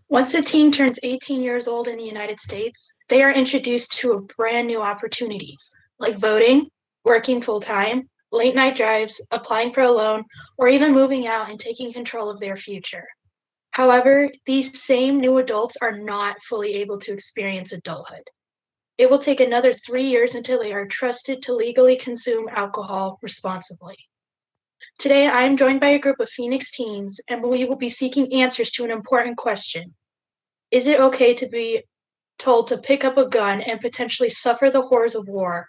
Once a teen turns 18 years old in the United States, they are introduced to a brand new opportunities like voting, working full time, late night drives, applying for a loan, or even moving out and taking control of their future. However, these same new adults are not fully able to experience adulthood. It will take another 3 years until they are trusted to legally consume alcohol responsibly. Today, I am joined by a group of Phoenix teens, and we will be seeking answers to an important question. Is it okay to be told to pick up a gun and potentially suffer the horrors of war,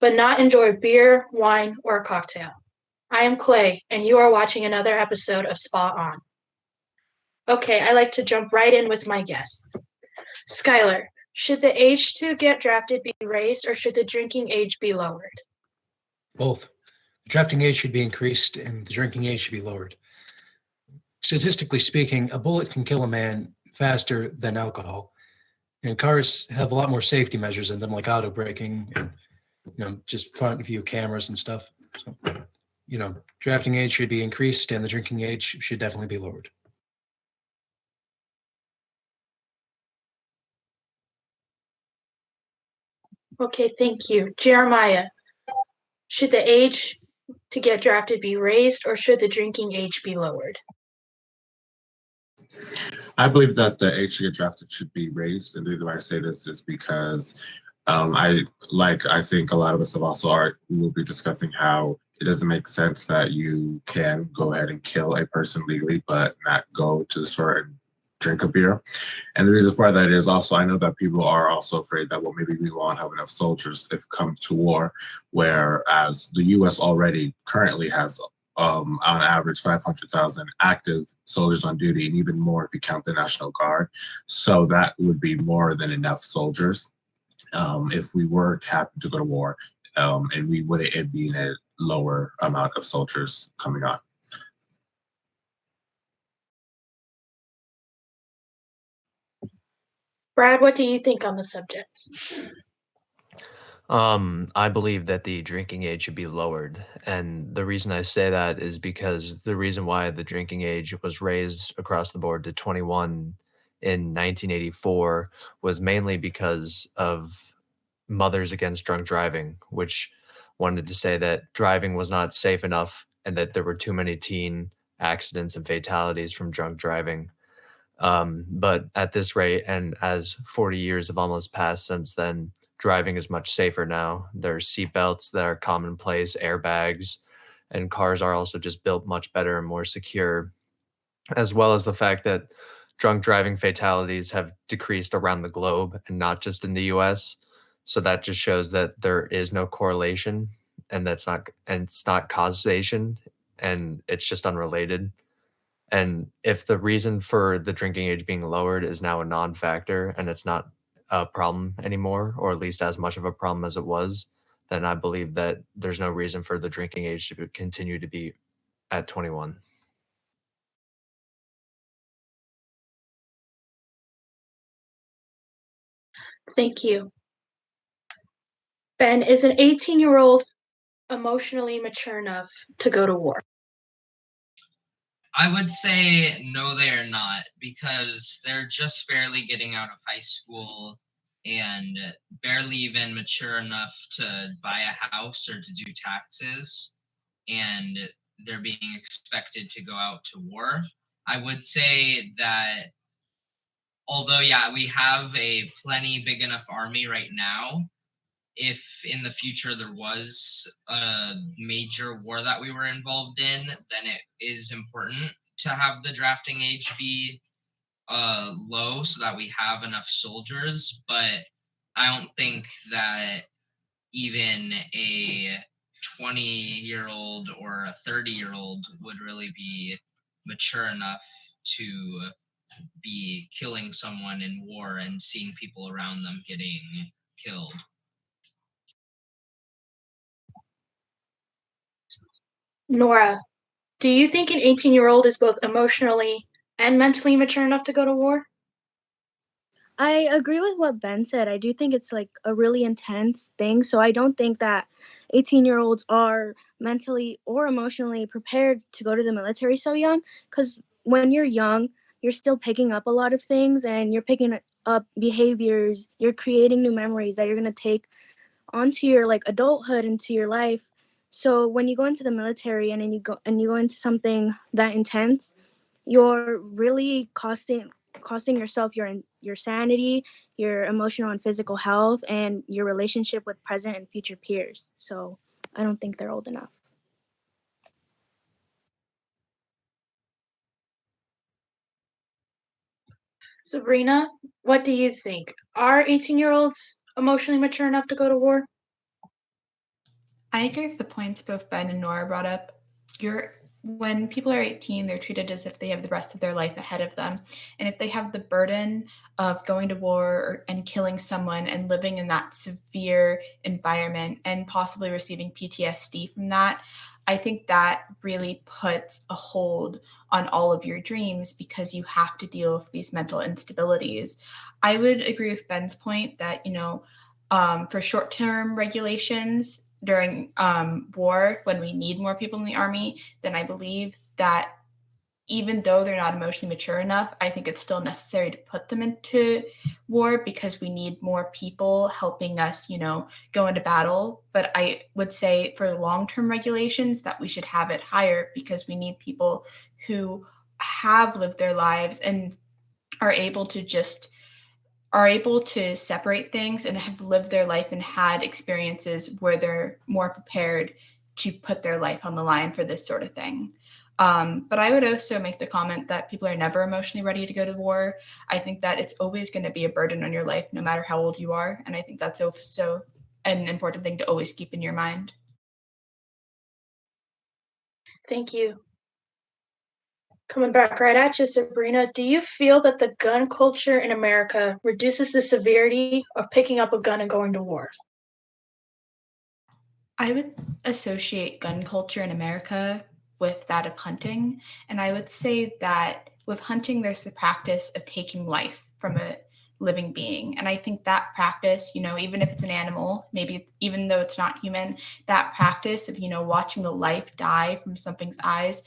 but not enjoy beer, wine, or a cocktail? I am Clay, and you are watching another episode of Spot On. Okay, I like to jump right in with my guests. Skylar, should the age to get drafted be raised or should the drinking age be lowered? Both. The drafting age should be increased and the drinking age should be lowered. Statistically speaking, a bullet can kill a man faster than alcohol. And cars have a lot more safety measures in them, like auto braking and just front view cameras and stuff. So, drafting age should be increased and the drinking age should definitely be lowered. Okay, thank you. Jeremiah, should the age to get drafted be raised or should the drinking age be lowered? I believe that the age to get drafted should be raised. And the reason why I say this is because I think a lot of us have also will be discussing how it doesn't make sense that you can go ahead and kill a person legally, but not go to the store and drink a beer. And the reason for that is also, I know that people are also afraid that, well, maybe we won't have enough soldiers if it comes to war, whereas the U.S. already currently has on average 500,000 active soldiers on duty, and even more if you count the National Guard. So that would be more than enough soldiers if we were to happen to go to war, and we wouldn't be in a lower amount of soldiers coming on. Brad, what do you think on the subject? I believe that the drinking age should be lowered. And the reason I say that is because the reason why the drinking age was raised across the board to 21 in 1984 was mainly because of Mothers Against Drunk Driving, which wanted to say that driving was not safe enough and that there were too many teen accidents and fatalities from drunk driving. But at this rate, and as 40 years have almost passed since then, driving is much safer now. There's seatbelts that are commonplace, airbags, and cars are also just built much better and more secure, as well as the fact that drunk driving fatalities have decreased around the globe and not just in the US. So that just shows that there is no correlation and it's not causation, and it's just unrelated. And if the reason for the drinking age being lowered is now a non-factor and it's not a problem anymore, or at least as much of a problem as it was, then I believe that there's no reason for the drinking age to continue to be at 21. Thank you. Ben, is an 18-year-old emotionally mature enough to go to war? I would say no, they are not, because they're just barely getting out of high school and barely even mature enough to buy a house or to do taxes, and they're being expected to go out to war. I would say that although, yeah, we have a plenty big enough army right now, if in the future there was a major war that we were involved in, then it is important to have the drafting age be low so that we have enough soldiers. But I don't think that even a 20-year-old or a 30-year-old would really be mature enough to be killing someone in war and seeing people around them getting killed. Nora, do you think an 18-year-old is both emotionally and mentally mature enough to go to war? I agree with what Ben said. I do think it's like a really intense thing. So I don't think that 18-year-olds are mentally or emotionally prepared to go to the military so young. Because when you're young, you're still picking up a lot of things, and you're picking up behaviors, you're creating new memories that you're going to take onto your like adulthood, into your life. So when you go into the military and then you go into something that intense, you're really costing yourself your sanity, your emotional and physical health, and your relationship with present and future peers. So I don't think they're old enough. Sabrina, what do you think? Are 18-year-olds emotionally mature enough to go to war? I agree with the points both Ben and Nora brought up. When people are 18, they're treated as if they have the rest of their life ahead of them. And if they have the burden of going to war and killing someone and living in that severe environment and possibly receiving PTSD from that, I think that really puts a hold on all of your dreams because you have to deal with these mental instabilities. I would agree with Ben's point that, for short-term regulations during war, when we need more people in the Army, then I believe that even though they're not emotionally mature enough, I think it's still necessary to put them into war because we need more people helping us, go into battle. But I would say for long-term regulations that we should have it higher because we need people who have lived their lives and are able to separate things and have lived their life and had experiences where they're more prepared to put their life on the line for this sort of thing. But I would also make the comment that people are never emotionally ready to go to war. I think that it's always going to be a burden on your life, no matter how old you are. And I think that's also an important thing to always keep in your mind. Thank you. Coming back right at you, Sabrina, do you feel that the gun culture in America reduces the severity of picking up a gun and going to war? I would associate gun culture in America with that of hunting. And I would say that with hunting, there's the practice of taking life from a living being. And I think that practice, even if it's an animal, maybe even though it's not human, that practice of, watching the life die from something's eyes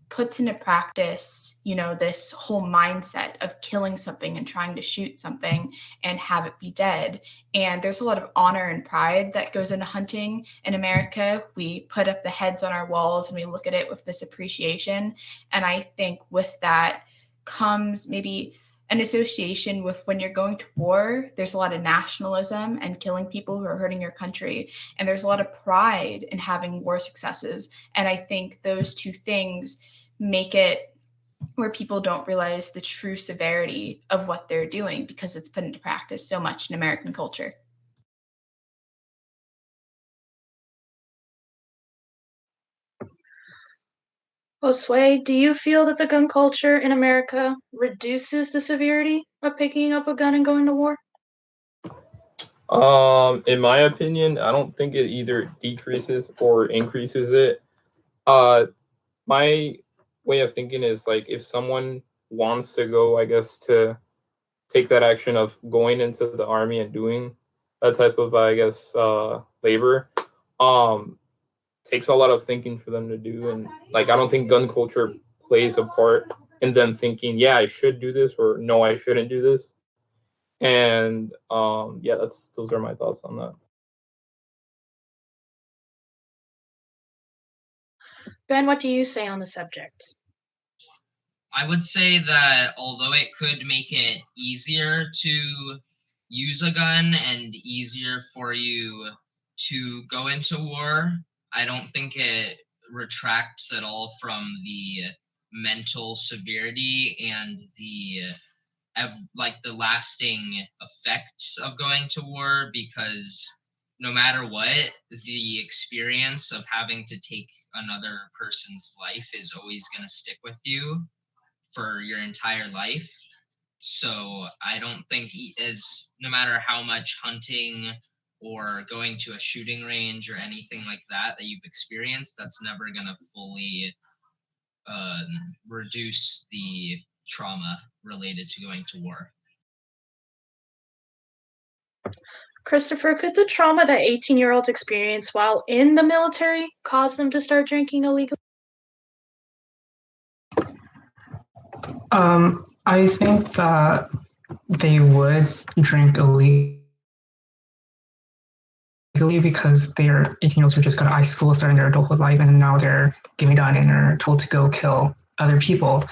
puts into practice, this whole mindset of killing something and trying to shoot something and have it be dead. And there's a lot of honor and pride that goes into hunting in America. We put up the heads on our walls and we look at it with this appreciation. And I think with that comes maybe an association with when you're going to war, there's a lot of nationalism and killing people who are hurting your country. And there's a lot of pride in having war successes. And I think those two things make it where people don't realize the true severity of what they're doing because it's put into practice so much in American culture. Josue, do you feel that the gun culture in America reduces the severity of picking up a gun and going to war? In my opinion, I don't think it either decreases or increases it. My way of thinking is like if someone wants to go, I guess, to take that action of going into the army and doing that type of, I guess, labor, takes a lot of thinking for them to do. And like, I don't think gun culture plays a part in them thinking, yeah, I should do this, or no, I shouldn't do this. And yeah, those are my thoughts on that. Ben, what do you say on the subject? I would say that although it could make it easier to use a gun and easier for you to go into war, I don't think it retracts at all from the mental severity and the lasting effects of going to war, because no matter what, the experience of having to take another person's life is always going to stick with you for your entire life. So I don't think no matter how much hunting or going to a shooting range or anything like that you've experienced, that's never going to fully reduce the trauma related to going to war. Christopher, could the trauma that 18-year-olds experience while in the military cause them to start drinking illegally? I think that they would drink illegally because they're 18-year-olds who just got out of high school, starting their adulthood life, and now they're given a gun and are told to go kill other people.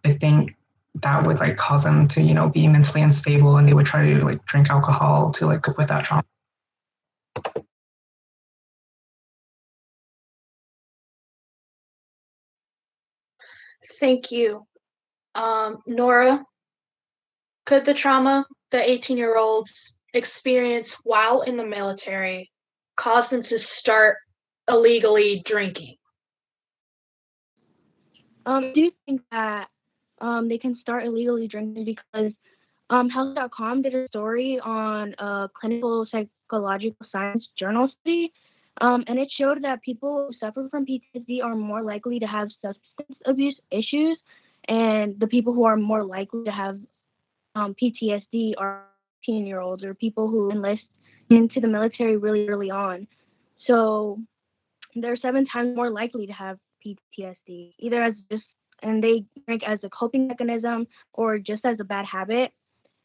I think that would like cause them to, be mentally unstable, and they would try to like drink alcohol to like cope with that trauma. Thank you. Nora, could the trauma that 18-year-olds experience while in the military cause them to start illegally drinking? I do think that they can start illegally drinking because Health.com did a story on a clinical psychological science journal study, and it showed that people who suffer from PTSD are more likely to have substance abuse issues, and the people who are more likely to have PTSD are 18-year-olds or people who enlist into the military really early on. So they're 7 times more likely to have PTSD, either and they drink as a coping mechanism or just as a bad habit.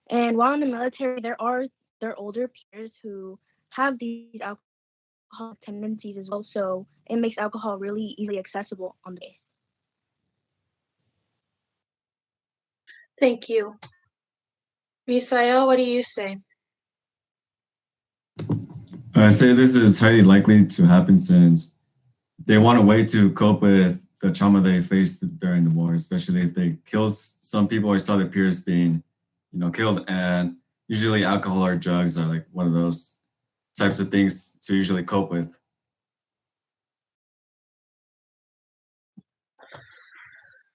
And while in the military, there are their older peers who have these alcoholic tendencies as well. So it makes alcohol really easily accessible on the day. Thank you. Misael, what do you say? I say this is highly likely to happen since they want a way to cope with the trauma they faced during the war, especially if they killed some people or saw their peers being, killed. And usually alcohol or drugs are like one of those types of things to usually cope with.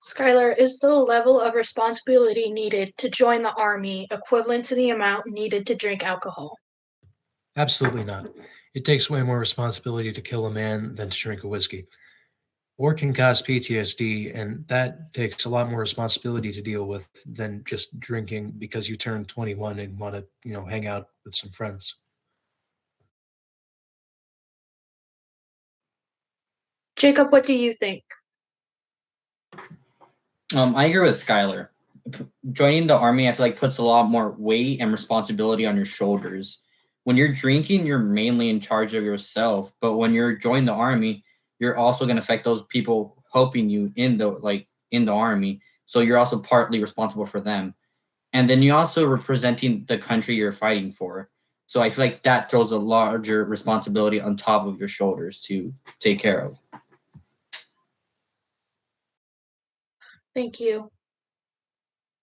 Skylar, is the level of responsibility needed to join the Army equivalent to the amount needed to drink alcohol? Absolutely not. It takes way more responsibility to kill a man than to drink a whiskey. War can cause PTSD, and that takes a lot more responsibility to deal with than just drinking because you turned 21 and want to, hang out with some friends. Jacob, what do you think? I agree with Skylar. Joining the Army, I feel like puts a lot more weight and responsibility on your shoulders. When you're drinking, you're mainly in charge of yourself, but when you're joining the Army, you're also going to affect those people helping you in the Army. So you're also partly responsible for them. And then you're also representing the country you're fighting for. So I feel like that throws a larger responsibility on top of your shoulders to take care of. Thank you.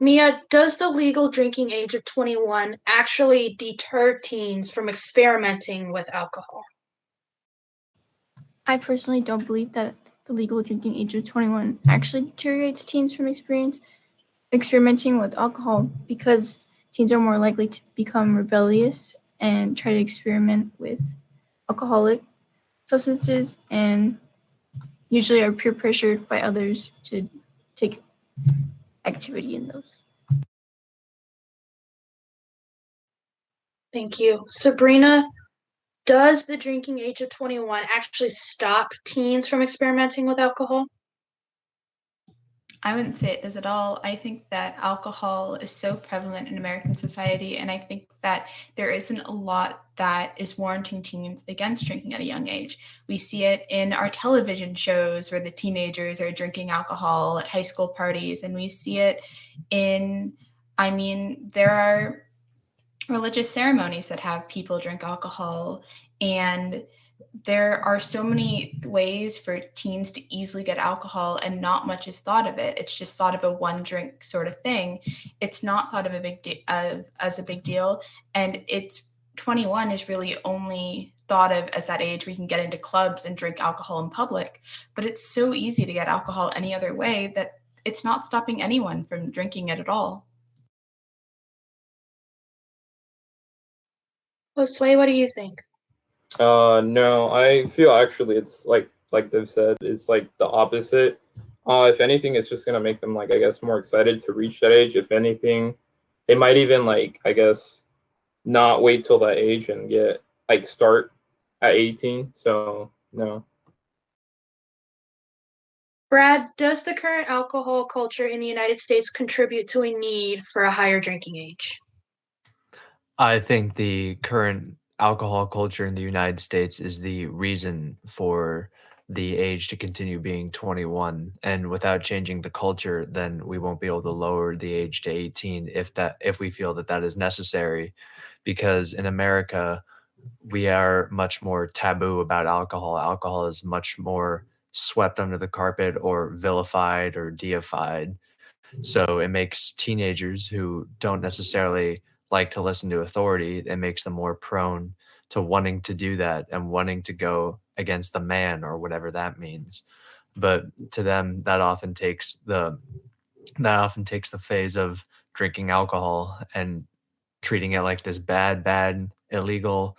Mia, does the legal drinking age of 21 actually deter teens from experimenting with alcohol? I personally don't believe that the legal drinking age of 21 actually deteriorates teens from experimenting with alcohol because teens are more likely to become rebellious and try to experiment with alcoholic substances and usually are peer pressured by others to take activity in those. Thank you. Sabrina, does the drinking age of 21 actually stop teens from experimenting with alcohol? I wouldn't say it does at all. I think that alcohol is so prevalent in American society, and I think that there isn't a lot that is warranting teens against drinking at a young age. We see it in our television shows where the teenagers are drinking alcohol at high school parties, and we see it there are religious ceremonies that have people drink alcohol, and there are so many ways for teens to easily get alcohol and not much is thought of it. It's just thought of a one drink sort of thing. It's not thought of as a big deal. And 21 is really only thought of as that age where you can get into clubs and drink alcohol in public. But it's so easy to get alcohol any other way that it's not stopping anyone from drinking it at all. Josue, what do you think? No, I feel actually it's like they've said, it's like the opposite. If anything, it's just gonna make them like I guess more excited to reach that age. If anything, they might even like I guess not wait till that age and get like start at 18. So no. Brad, does the current alcohol culture in the United States contribute to a need for a higher drinking age? I think the current alcohol culture in the United States is the reason for the age to continue being 21. And without changing the culture, then we won't be able to lower the age to 18 if we feel that that is necessary. Because in America, we are much more taboo about alcohol. Alcohol is much more swept under the carpet or vilified or deified. So it makes teenagers who don't necessarily like to listen to authority, it makes them more prone to wanting to do that and wanting to go against the man or whatever that means. But to them, that often takes the phase of drinking alcohol and treating it like this bad, illegal,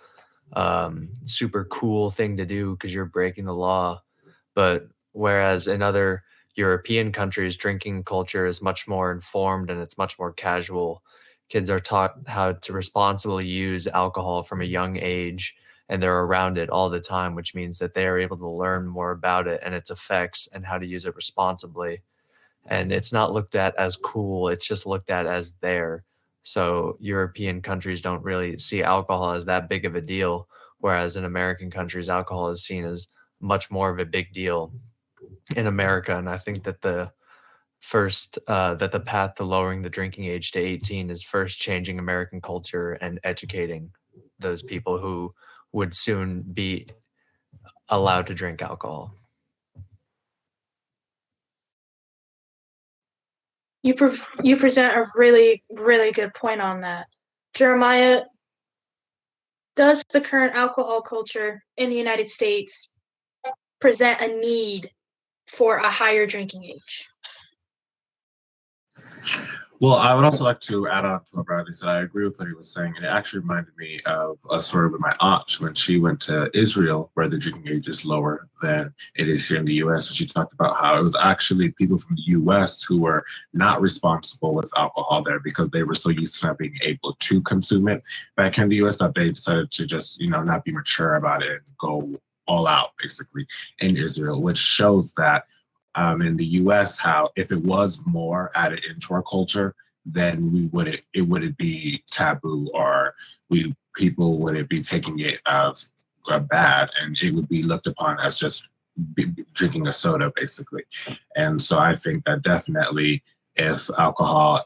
super cool thing to do because you're breaking the law. But whereas in other European countries, drinking culture is much more informed and it's much more casual. Kids are taught how to responsibly use alcohol from a young age, and they're around it all the time, which means that they are able to learn more about it and its effects and how to use it responsibly. And it's not looked at as cool, it's just looked at as there. So European countries don't really see alcohol as that big of a deal, whereas in American countries, alcohol is seen as much more of a big deal in America. And I think that the path to lowering the drinking age to 18 is first changing American culture and educating those people who would soon be allowed to drink alcohol. You present a really, really good point on that. Jeremiah, does the current alcohol culture in the United States present a need for a higher drinking age? Well, I would also like to add on to what Bradley said. I agree with what he was saying. And it actually reminded me of a story with my aunt when she went to Israel, where the drinking age is lower than it is here in the US. And she talked about how it was actually people from the US who were not responsible with alcohol there because they were so used to not being able to consume it back in the US that they decided to just, not be mature about it and go all out basically in Israel, which shows that in the U.S. how if it was more added into our culture, then it wouldn't be taboo or people wouldn't be taking it as bad, and it would be looked upon as just drinking a soda basically. And so I think that definitely if how alcohol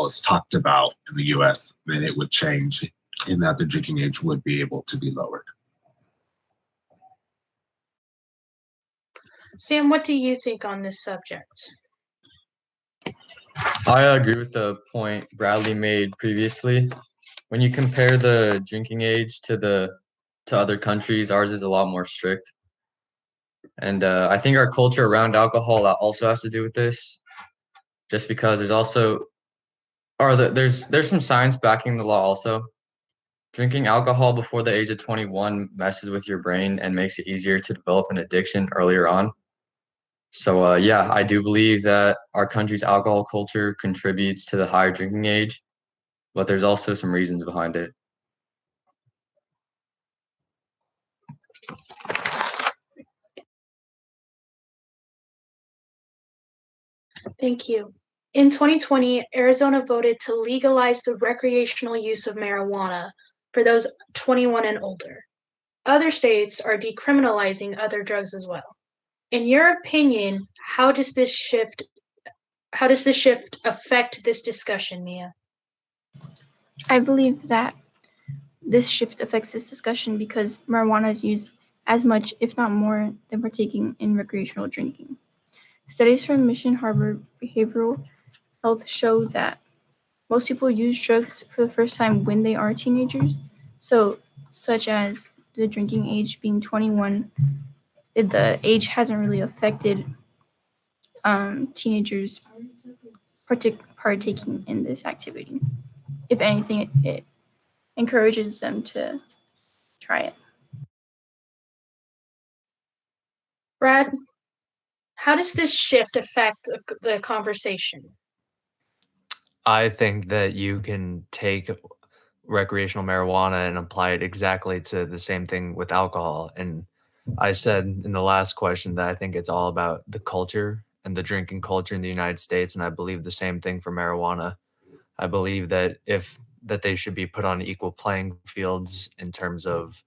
is talked about in the U.S., then it would change in that the drinking age would be able to be lowered. Sam, what do you think on this subject? I agree with the point Bradley made previously. When you compare the drinking age to other countries, ours is a lot more strict. And I think our culture around alcohol also has to do with this, just because there's some science backing the law also. Drinking alcohol before the age of 21 messes with your brain and makes it easier to develop an addiction earlier on. So yeah, I do believe that our country's alcohol culture contributes to the higher drinking age, but there's also some reasons behind it. Thank you. In 2020, Arizona voted to legalize the recreational use of marijuana for those 21 and older. Other states are decriminalizing other drugs as well. In your opinion, how does this shift affect this discussion, Mia? I believe that this shift affects this discussion because marijuana is used as much, if not more, than partaking in recreational drinking. Studies from Mission Harbor Behavioral Health show that most people use drugs for the first time when they are teenagers, such as the drinking age being 21. The age hasn't really affected teenagers partaking in this activity. If anything, it encourages them to try it. Brad, how does this shift affect the conversation? I think that you can take recreational marijuana and apply it exactly to the same thing with alcohol. And I said in the last question that I think it's all about the culture and the drinking culture in the United States, and I believe the same thing for marijuana. I believe that they should be put on equal playing fields in terms of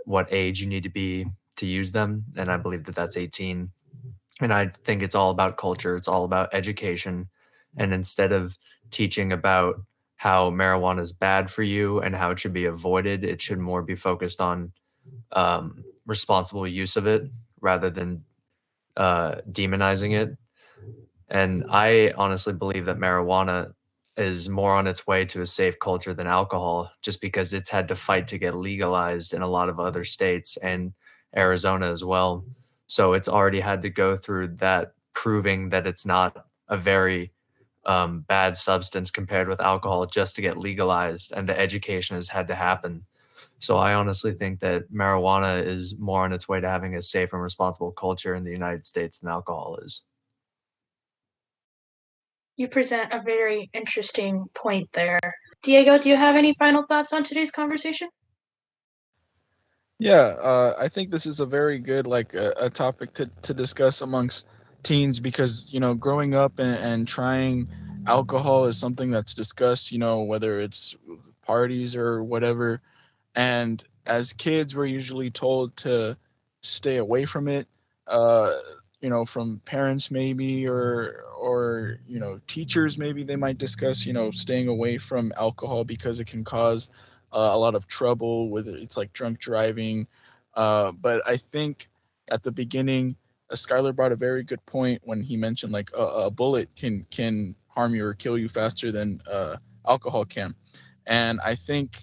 what age you need to be to use them, and I believe that that's 18. And I think it's all about culture, it's all about education, and instead of teaching about how marijuana is bad for you and how it should be avoided, it should more be focused on responsible use of it rather than demonizing it. And I honestly believe that marijuana is more on its way to a safe culture than alcohol, just because it's had to fight to get legalized in a lot of other states and Arizona as well. So it's already had to go through that, proving that it's not a very bad substance compared with alcohol just to get legalized, and the education has had to happen. So I honestly think that marijuana is more on its way to having a safe and responsible culture in the United States than alcohol is. You present a very interesting point there. Diego, do you have any final thoughts on today's conversation? Yeah, I think this is a very good a topic to discuss amongst teens because growing up and trying alcohol is something that's discussed. Whether it's parties or whatever, and as kids we're usually told to stay away from it. Uh, from parents maybe or teachers maybe they might discuss staying away from alcohol because it can cause a lot of trouble with it's like drunk driving. But I think at the beginning, Skylar brought a very good point when he mentioned like a bullet can harm you or kill you faster than alcohol can. And I think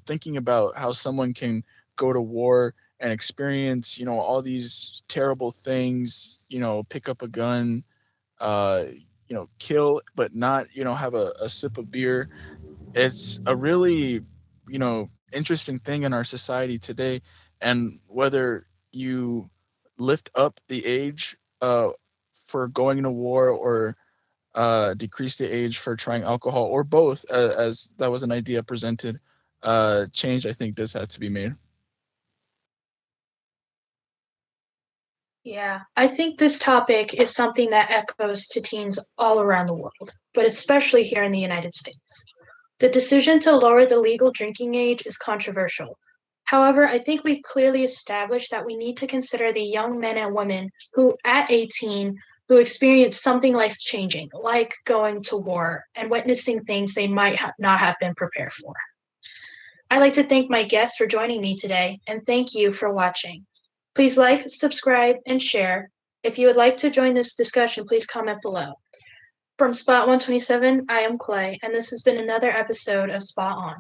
thinking about how someone can go to war and experience all these terrible things, pick up a gun, uh, kill but not have a sip of beer. It's a really interesting thing in our society today. And whether you lift up the age for going to war or decrease the age for trying alcohol or both, as that was an idea presented, change I think does have to be made. Yeah, I think this topic is something that echoes to teens all around the world, but especially here in the United States. The decision to lower the legal drinking age is controversial. However, I think we've clearly established that we need to consider the young men and women who, at 18, who experience something life changing, like going to war and witnessing things they might not have been prepared for. I'd like to thank my guests for joining me today, and thank you for watching. Please like, subscribe, and share. If you would like to join this discussion, please comment below. From Spot 127, I am Clay, and this has been another episode of Spot On.